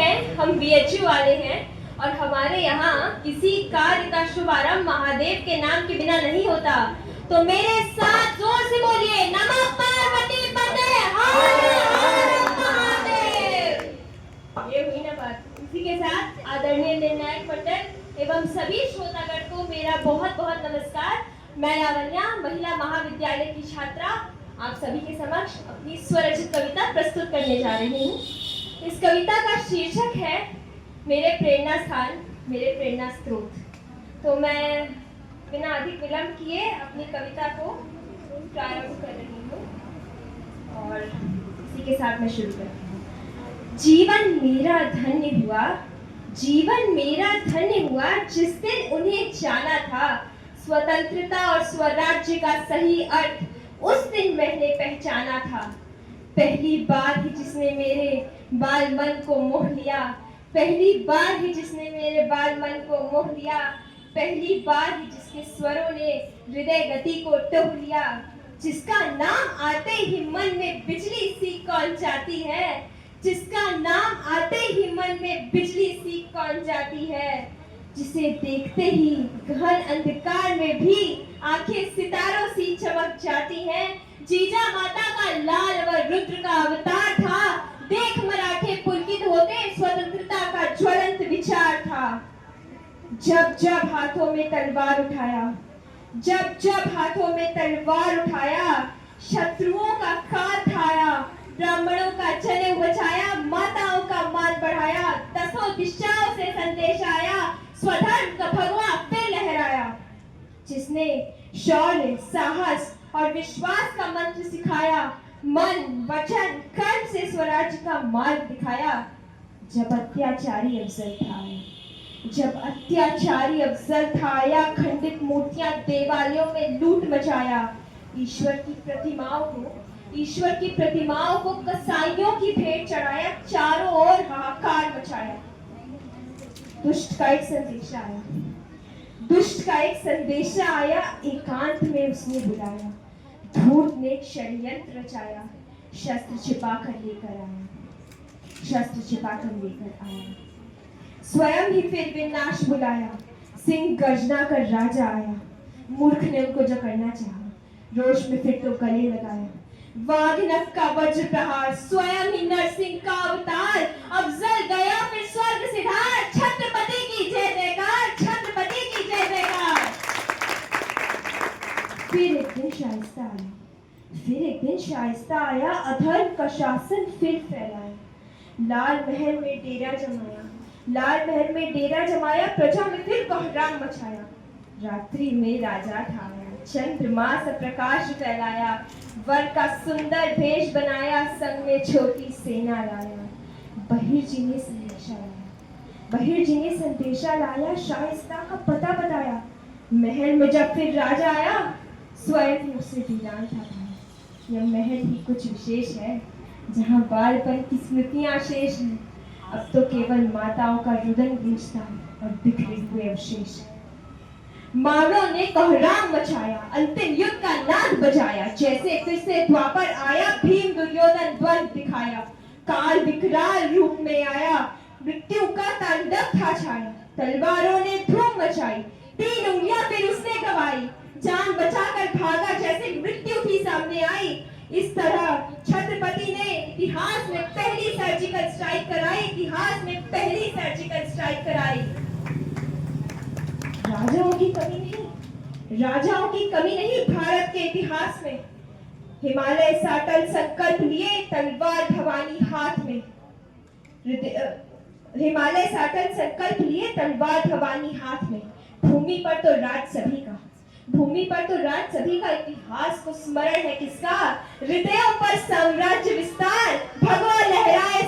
हैं, हम बीएचयू वाले हैं और हमारे यहाँ किसी कार्य का शुभारंभ महादेव के नाम के बिना नहीं होता। तो मेरे साथ जोर से बोलिए, नमः पार्वती पते हर हर महादेव। ये हुई ना बात। इसी के साथ आदरणीय निर्णायक मंडल एवं सभी श्रोतागण को मेरा बहुत बहुत नमस्कार। मैं लावण्या, महिला महाविद्यालय की छात्रा, आप सभी के समक्ष अपनी स्वरचित कविता प्रस्तुत करने जा रही हूँ। इस कविता का शीर्षक है मेरे प्रेरणा स्थान, मेरे प्रेरणा स्रोत। तो मैं बिना अधिक विलंब किए अपनी कविता को प्रारंभ कर रही हूँ और इसी के साथ मैं शुरू करती हूँ। जीवन मेरा धन्य हुआ, जीवन मेरा धन्य हुआ जिस दिन उन्हें जाना था। स्वतंत्रता और स्वराज्य का सही अर्थ उस दिन मैंने पहचाना था। पहली बार ही जिसने मेरे बाल मन को मोह लिया, पहली बार ही जिसने मेरे बाल मन को मोह लिया, पहली बार ही जिसके स्वरों ने हृदय गति को टोह लिया, जिसका नाम आते ही मन में बिजली सी कौन जाती है, जिसका नाम आते ही मन में बिजली सी कौन जाती है, जिसे देखते ही घन अंधकार में भी आंखें सितारों सी चमक जाती हैं। जीजा माता का लाल व रुद्र का अवतार था, देख मराठे पुलकित होते, स्वतंत्रता का ज्वलंत विचार था। जब जब हाथों में तलवार उठाया, जब जब हाथों में तलवार उठाया, शत्रुओं का काल खाया, ब्राह्मणों का जनेऊ बचाया, माताओं का मान बढ़ाया, दसों दिशाओं से संदेश आया, स्वधर्म का भगवा फिर लहराया। जिसने शौर्य, साहस और विश्वास का मंत्र सिखाया, मन वचन कर्म से स्वराज्य का मार्ग दिखाया। जब अत्याचारी अफजल था आया, जब अत्याचारी अफजल था आया, खंडित मूर्तियां देवालयों में लूट मचाया, ईश्वर की प्रतिमाओं को कसाईयों की भेंट चढ़ाया, चारों ओर हाहाकार मचाया। दुष्ट का एक संदेशा आया, दुष्ट का एक संदेशा आया, एकांत में उसने बुलाया, धूर्त ने षड्यंत्र रचाया, शस्त्र छिपा कर लेकर आया, शस्त्र छिपा कर लेकर आया। स्वयं ही फिर विनाश बुलाया, सिंह गर्जना कर राजा आया, मूर्ख ने उनको जकड़ना चाहा, रोष में फिर तो गले लगाया। वाग्नफ का वज्र प्रहार, स्वयं ही नरसिंह का अवतार, अफजल गया फिर स्वर्ग सिधार, छत्रपति की जय जयकार, छत्रपति की जय जयकार। फिर एक दिन शाइस्ता आया, फिर एक दिन शाइस्ता आया, अधर्म का शासन फिर फैलाया। लाल महल में डेरा जमाया, लाल महल में डेरा जमाया, प्रजा में फिर कोहराम मचाया। रात्रि में राजा ठाया, चंद्रमा सा प्रकाश फैलाया, वर का सुंदर भेष बनाया, संग में छोटी सेना लाया। बहिर जी ने संदेशा लाया, बहिर जी ने संदेशा लाया, शाइस्ता का पता बताया। महल में जब फिर राजा आया, स्वयं ही उसे दीदार था पाया। यह महल ही कुछ विशेष है, जहाँ बालपन की स्मृतियां शेष हैं। अब तो केवल माताओं का रुदन गूंजता और बिखरे हुए अवशेष। मानवों ने कोहराम मचाया, अंतिम युद्ध का नाद बजाया, जैसे फिर से द्वापर आया, भीम दुर्योधन द्वंद्व दिखाया। काल विकराल रूप में आया, मृत्यु का तांडव था छाया, तलवारों ने धूम मचाई, 3 उंगलियां फिर उसने गवाई, जान बचाकर भागा जैसे मृत्यु ही सामने आई। इस तरह छत्रपति ने इतिहास में पहली सर्जिकल स्ट्राइक कराई, इतिहास में पहली सर्जिकल स्ट्राइक कराई। राजाओं की कमी नहीं, राजाओं की कमी नहीं भारत के इतिहास में। हिमालय साटल संकल्प लिए, तलवार भवानी हाथ में। हिमालय साटल संकल्प लिए, तलवार भवानी हाथ में। भूमि पर तो राज सभी का, भूमि पर तो राज सभी का, इतिहास को स्मरण है किसका, हृदयों पर साम्राज्य विस्तार, भगवा लहराए